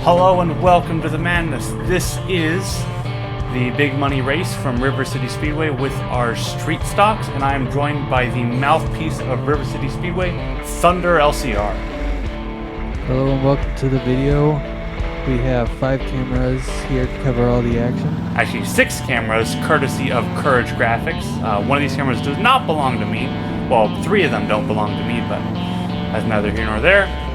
Hello and welcome to the madness. This is the big money race from River City Speedway with our street stocks, and I am joined by the mouthpiece of River City Speedway, Thunder LCR. Hello and welcome to the video. We have 5 cameras here to cover all the action. Actually, 6 cameras, courtesy of Courage Graphics. One of these cameras does not belong to me. Well, 3 of them don't belong to me, but that's neither here nor there.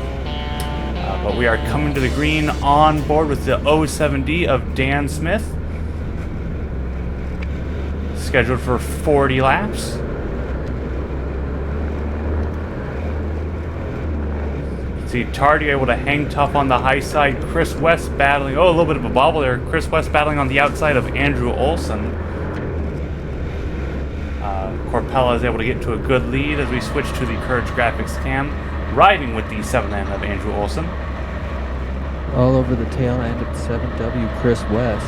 But we are coming to the green on board with the 07D of Dan Smith. Scheduled for 40 laps. See Tardy able to hang tough on the high side. Chris West battling. Oh, a little bit of a bobble there. Chris West battling on the outside of Andrew Olson. Corpella is able to get to a good lead as we switch to the Courage Graphics cam, riding with the 7N of Andrew Olson. All over the tail end of the 7W, Chris West.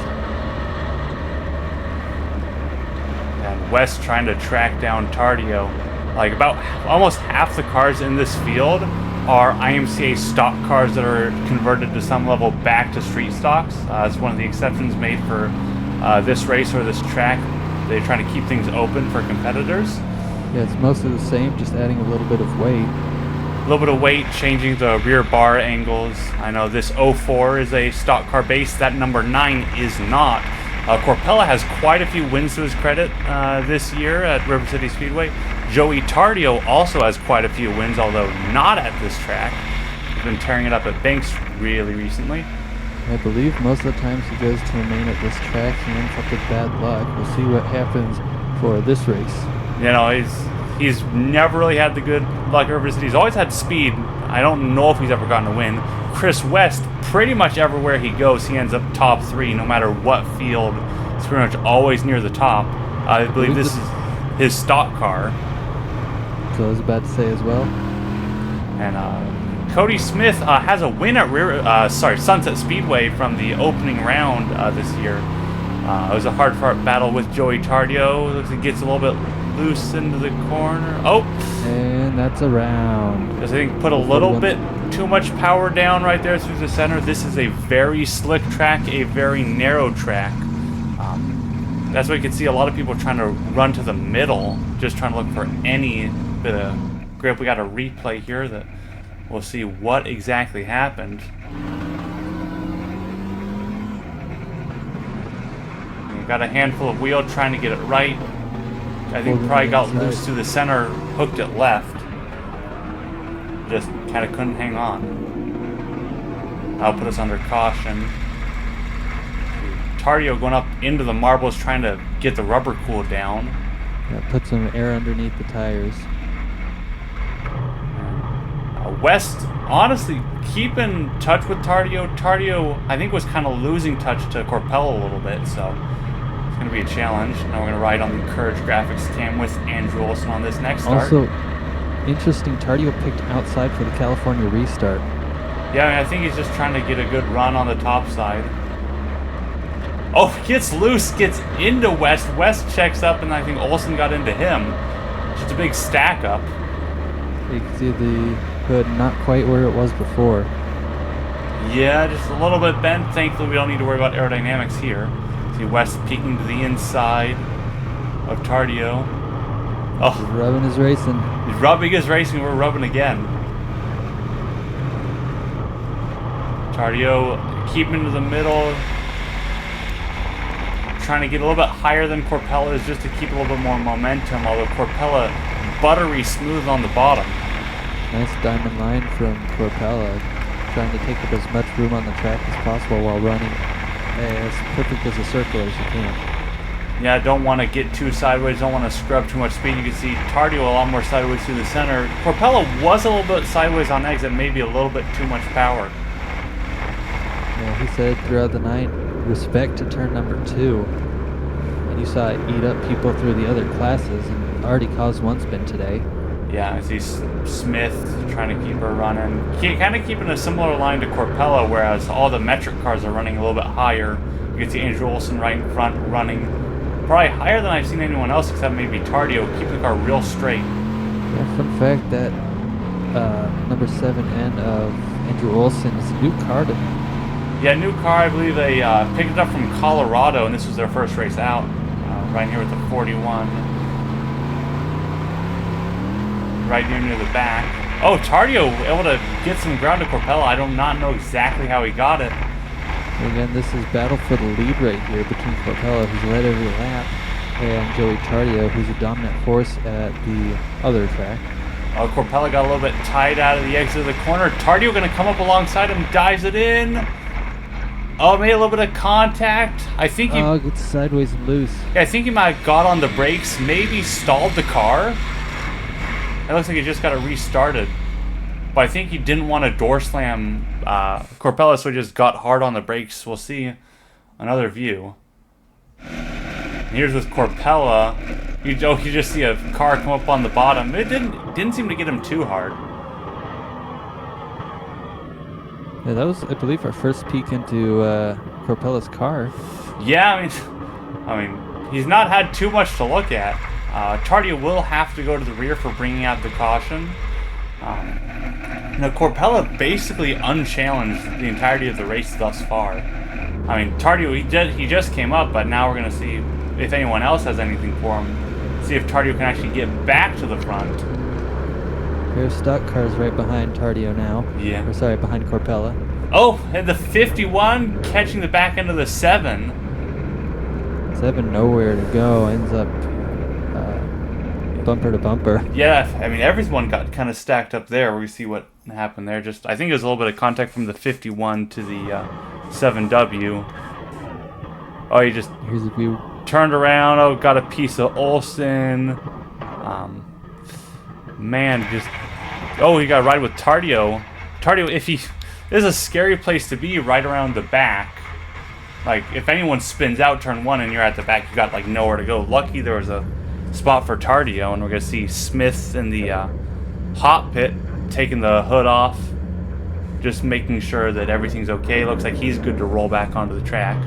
And West trying to track down Tardio. Like about almost half the cars in this field are IMCA stock cars that are converted to some level back to street stocks. It's one of the exceptions made for this race or this track. They're trying to keep things open for competitors. Yeah, it's mostly the same, just adding a little bit of weight. A little bit of weight, changing the rear bar angles. I know this 04 is a stock car base. That number 9 is not. Corpella has quite a few wins to his credit this year at River City Speedway. Joey Tardio also has quite a few wins, although not at this track. He's been tearing it up at Banks really recently. I believe most of the times he goes to remain at this track, he ends up with bad luck. We'll see what happens for this race. You know, he's never really had the good luck at River City. He's always had speed. I don't know if he's ever gotten a win. Chris West, pretty much everywhere he goes, he ends up top 3, no matter what field. It's pretty much always near the top. I believe this is his stock car. So I was about to say as well. And Cody Smith has a win at Sunset Speedway from the opening round this year. It was a hard-fought battle with Joey Tardio. Looks like he gets a little bit loose into the corner. Oh! And that's a round. I think put a little bit too much power down right there through the center. This is a very slick track, a very narrow track. That's why you can see a lot of people trying to run to the middle, just trying to look for any bit of grip. We got a replay here that we'll see what exactly happened. Got a handful of wheel trying to get it right. I think probably got loose to the center, hooked it left. Just kind of couldn't hang on. That'll put us under caution. Tardio going up into the marbles trying to get the rubber cooled down. Yeah, put some air underneath the tires. West honestly keeping touch with Tardio. Tardio, I think, was kind of losing touch to Corpella a little bit, so it's going to be a challenge. Now we're going to ride on the Courage Graphics cam with Andrew Olson on this next start. Also, interesting, Tardio picked outside for the California restart. Yeah, I mean, I think he's just trying to get a good run on the top side. Oh, gets loose, gets into West. West checks up, and I think Olson got into him. Just a big stack up. You can see the hood not quite where it was before. Yeah, just a little bit bent. Thankfully, we don't need to worry about aerodynamics here. See West peeking to the inside of Tardio. Oh, He's rubbing his racing. He's rubbing his racing. We're rubbing again. Tardio keeping to the middle. Trying to get a little bit higher than Corpella is just to keep a little bit more momentum, although Corpella buttery smooth on the bottom. Nice diamond line from Corpella, trying to take up as much room on the track as possible while running as perfect as a circle as you can. Yeah, don't want to get too sideways, don't want to scrub too much speed. You can see Tardio a lot more sideways through the center. Corpella was a little bit sideways on exit, maybe a little bit too much power. Yeah, he said throughout the night, respect to turn number 2. And you saw it eat up people through the other classes and already caused one spin today. Yeah, I see Smith trying to keep her running. Kind of keeping a similar line to Corpella, whereas all the metric cars are running a little bit higher. You can see Andrew Olson right in front running probably higher than I've seen anyone else except maybe Tardio. Keep the car real straight. Yeah, fun fact that number 7N of Andrew Olson is a new car to him. Yeah, new car. I believe they picked it up from Colorado, and this was their first race out. Right here with the 41. Right near the back. Oh, Tardio able to get some ground to Corpella. I do not know exactly how he got it. Again, this is battle for the lead right here between Corpella, who's led every lap, and Joey Tardio, who's a dominant force at the other track. Corpella got a little bit tight out of the exit of the corner. Tardio going to come up alongside him, dives it in. Oh, made a little bit of contact. I think he... Oh, gets sideways and loose. Yeah, I think he might have got on the brakes, maybe stalled the car. It looks like he just got it restarted. But I think he didn't want to door slam Corpella, so he just got hard on the brakes. We'll see another view. And here's with Corpella. You just see a car come up on the bottom. It didn't seem to get him too hard. Yeah, that was, I believe, our first peek into Corpella's car. Yeah, I mean, he's not had too much to look at. Tardio will have to go to the rear for bringing out the caution. Now, Corpella basically unchallenged the entirety of the race thus far. I mean, Tardio, he just came up, but now we're going to see if anyone else has anything for him. See if Tardio can actually get back to the front. There's stock cars right behind Tardio now. Yeah. Or sorry, behind Corpella. Oh, and the 51 catching the back end of the 7. 7 nowhere to go, ends up bumper to bumper. Yeah, I mean, everyone got kind of stacked up there. We see what happened there. Just, I think it was a little bit of contact from the 51 to the 7W. Oh, he just Here's a view. turned around. Oh, got a piece of Olsen. Man, just... Oh, he got a ride with Tardio. Tardio, if he... This is a scary place to be, right around the back. Like, if anyone spins out turn 1 and you're at the back, you got, like, nowhere to go. Lucky there was a spot for Tardio, and we're going to see Smith in the hot pit taking the hood off. Just making sure that everything's okay. Looks like he's good to roll back onto the track.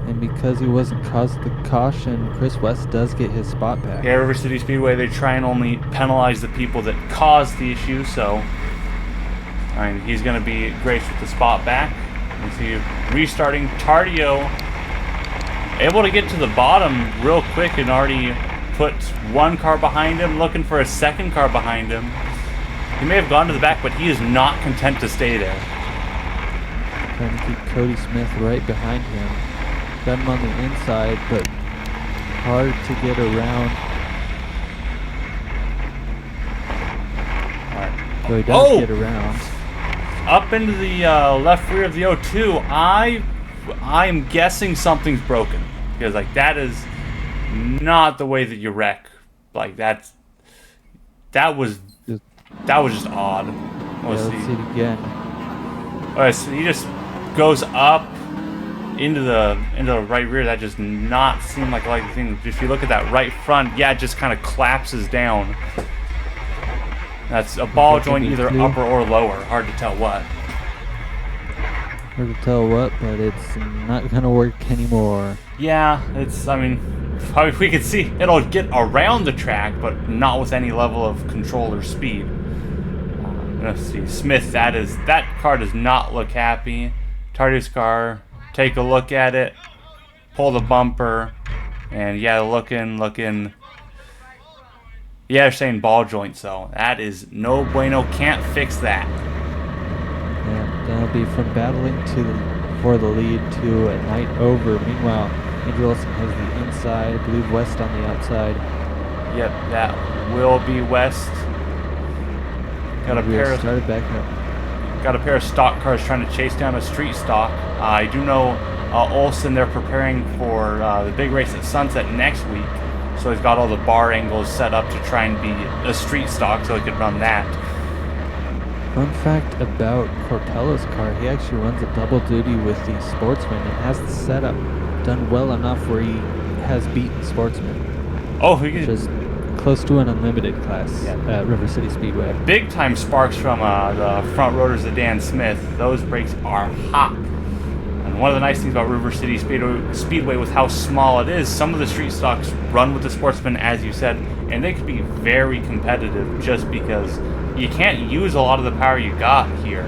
And because he wasn't caused the caution, Chris West does get his spot back. Yeah, River City Speedway, they try and only penalize the people that caused the issue, so I mean, he's going to be graced with the spot back. You see restarting. Tardio able to get to the bottom real quick and already put one car behind him, looking for a second car behind him. He may have gone to the back, but he is not content to stay there. Trying to keep Cody Smith right behind him. Got him on the inside, but hard to get around. Right. So he does get around. Up into the left rear of the O2. I'm guessing something's broken, because like that is not the way that you wreck. Like that was just odd. Let's see it again. Alright, so he just goes up into the right rear. That does not seem like a likely thing. If you look at that right front, yeah, it just kind of collapses down. That's a ball joint, either upper or lower. Hard to tell what. Hard to tell what, but it's not gonna work anymore. Yeah, I mean, we can see it'll get around the track, but not with any level of control or speed. Let's see, Smith, that car does not look happy. Tardio's car, take a look at it, pull the bumper, and yeah, looking. Yeah, they're saying ball joint, so that is no bueno. Can't fix that. Yeah, that'll be from battling for the lead to a night over. Meanwhile, Andrew Olsen has the inside, I believe West on the outside. Yep, that will be West. Got a pair of stock cars trying to chase down a street stock. I do know Olsen, they're preparing for the big race at Sunset next week. So he's got all the bar angles set up to try and be a street stock so he could run that. Fun fact about Corpella's car, he actually runs a double duty with the Sportsman and has the setup done well enough where he has beaten Sportsman. Oh, which is close to an unlimited class at River City Speedway. Big time sparks from the front rotors of Dan Smith. Those brakes are hot. And one of the nice things about River City Speedway with how small it is, some of the street stocks run with the Sportsman, as you said, and they could be very competitive just because you can't use a lot of the power you got here,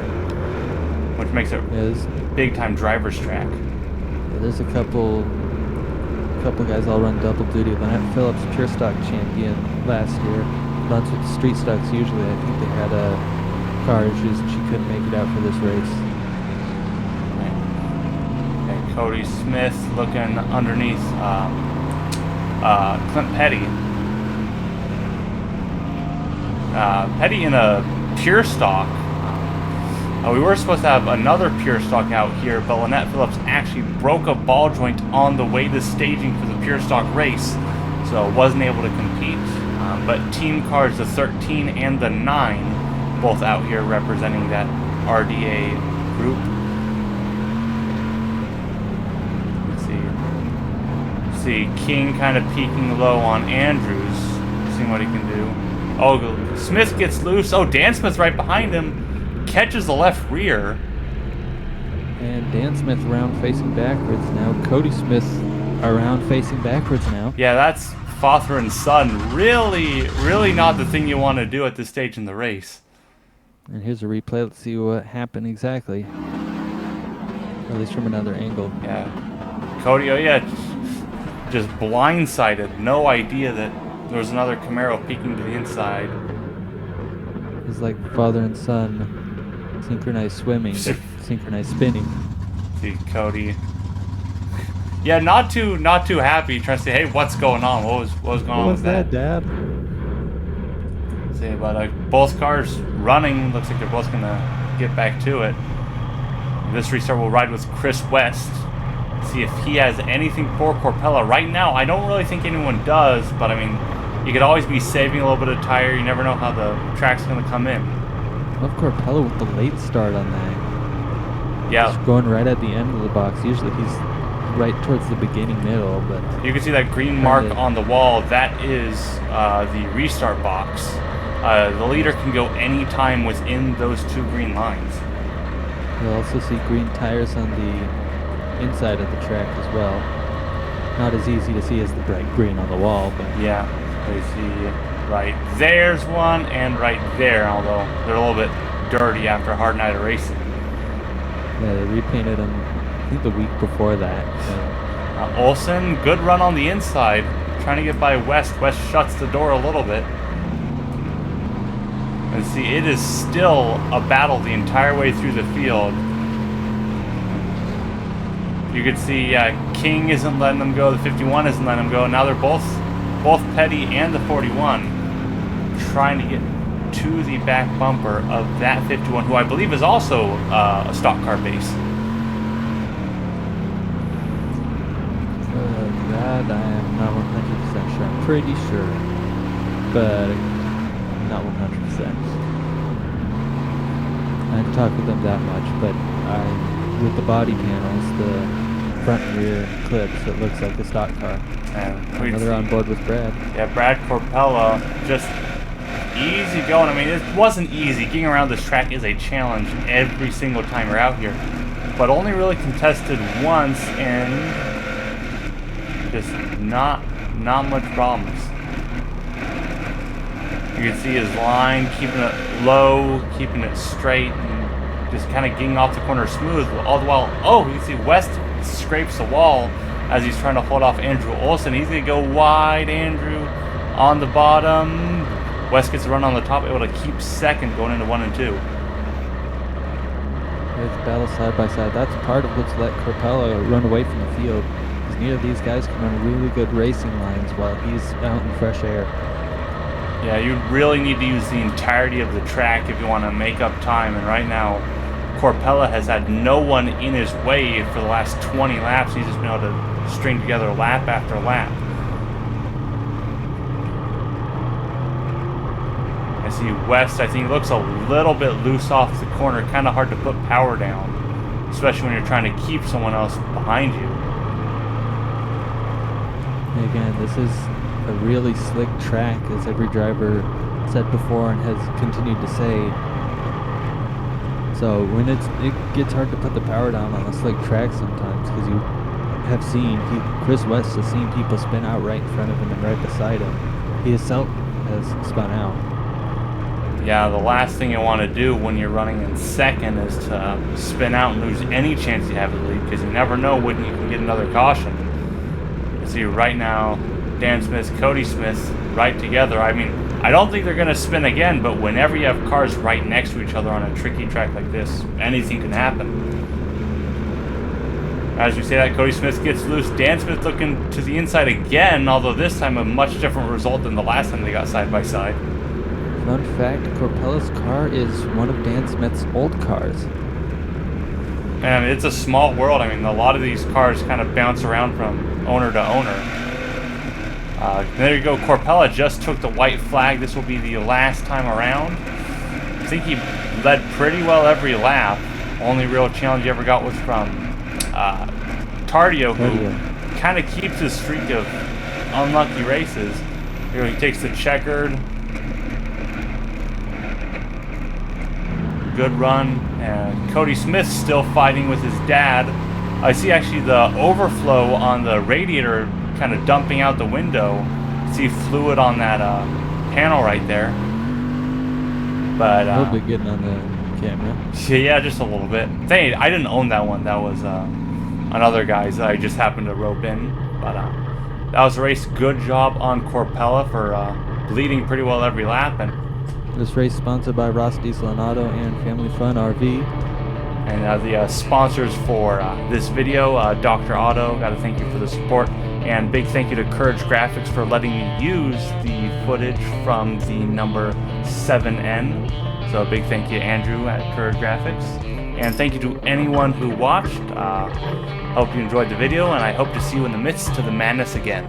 which makes it... Yeah, big-time driver's track. Yeah, there's a couple guys all run double duty. Lynette Phillips, pure stock champion last year, runs with the street stocks usually. I think they had car issues and she couldn't make it out for this race. Okay, Cody Smith looking underneath Clint Petty. Petty in a pure stock. We were supposed to have another pure stock out here, but Lynette Phillips actually broke a ball joint on the way to staging for the pure stock race, so wasn't able to compete. But team cars, the 13 and the 9, both out here representing that RDA group. Let's see King kind of peeking low on Andrews, seeing what he can do. Oh, Smith gets loose. Oh, Dan Smith's right behind him. Catches the left rear. And Dan Smith around facing backwards now. Cody Smith around facing backwards now. Yeah, that's father and son. Really not the thing you want to do at this stage in the race. And here's a replay. Let's see what happened exactly. Or at least from another angle. Yeah. Cody, oh yeah, just blindsided. No idea that there was another Camaro peeking to the inside. It's like father and son. Synchronized swimming, but synchronized spinning. See Cody. Yeah, not too happy. Trying to say, hey, what's going on? What was going on with that? Dad? See, but both cars running. Looks like they're both gonna get back to it. This restart will ride with Chris West. See if he has anything for Corpella. Right now, I don't really think anyone does, but I mean, you could always be saving a little bit of tire. You never know how the track's gonna come in. Love Corpella with the late start on that. Yeah. Just going right at the end of the box. Usually he's right towards the beginning middle, but you can see that green mark on the wall. That is the restart box. The leader can go any time within those 2 green lines. you'll also see green tires on the inside of the track as well. Not as easy to see as the bright green on the wall, but yeah, you see right there's one, and right there, although they're a little bit dirty after a hard night of racing. yeah, they repainted them I think the week before that. So. Olsen, good run on the inside, trying to get by West. West shuts the door a little bit. And see, it is still a battle the entire way through the field. You can see King isn't letting them go, the 51 isn't letting them go. Now they're both Petty and the 41 trying to get to the back bumper of that 51, who I believe is also a stock car base. That I am not 100% sure. I'm pretty sure, but not 100%. I haven't talked with them that much, but with the body panels, the front and rear clips, it looks like a stock car. And they're on board with Brad. Yeah, Brad Corpella, just easy going. I mean, it wasn't easy. Getting around this track is a challenge every single time you're out here, but only really contested once, and just not much problems. You can see his line, keeping it low, keeping it straight, and just kind of getting off the corner smooth. All the while, oh, you can see West scrapes the wall as he's trying to hold off Andrew Olsen. He's going to go wide, Andrew on the bottom. West gets a run on the top, able to keep second going into 1 and 2. It's battle side by side. That's part of what's let Corpella run away from the field. Because neither of these guys can run really good racing lines while he's out in fresh air. Yeah, you really need to use the entirety of the track if you want to make up time. And right now, Corpella has had no one in his way for the last 20 laps. He's just been able to string together lap after lap. I see West, I think, looks a little bit loose off the corner. Kind of hard to put power down, especially when you're trying to keep someone else behind you. And again, this is a really slick track, as every driver said before and has continued to say. So when it gets hard to put the power down on a slick track sometimes, because you have seen, Chris West has seen people spin out right in front of him and right beside him. He himself has spun out. Yeah, the last thing you want to do when you're running in second is to spin out and lose any chance you have of the lead, because you never know when you can get another caution. You see right now, Dan Smith, Cody Smith, right together. I mean, I don't think they're going to spin again, but whenever you have cars right next to each other on a tricky track like this, anything can happen. As we say that, Cody Smith gets loose. Dan Smith looking to the inside again, although this time a much different result than the last time they got side by side. Fun fact, Corpella's car is one of Dan Smith's old cars. And it's a small world. I mean, a lot of these cars kind of bounce around from owner to owner. There you go. Corpella just took the white flag. This will be the last time around. I think he led pretty well every lap. Only real challenge he ever got was from Tardio, who kind of keeps his streak of unlucky races. Here he takes the checkered. Good run. And Cody Smith still fighting with his dad. I see actually the overflow on the radiator kind of dumping out the window. See fluid on that panel right there. But A little bit getting on the camera. yeah, just a little bit. I didn't own that one. That was another guy's that I just happened to rope in. But that was a race. Good job on Corpella for leading pretty well every lap. And This race sponsored by Ross Diesel and Auto and Family Fun RV. And the sponsors for this video, Dr. Auto, got to thank you for the support. And big thank you to Courage Graphics for letting me use the footage from the number 7N. So a big thank you to Andrew at Courage Graphics. And thank you to anyone who watched. Hope you enjoyed the video, and I hope to see you in the midst of the madness again.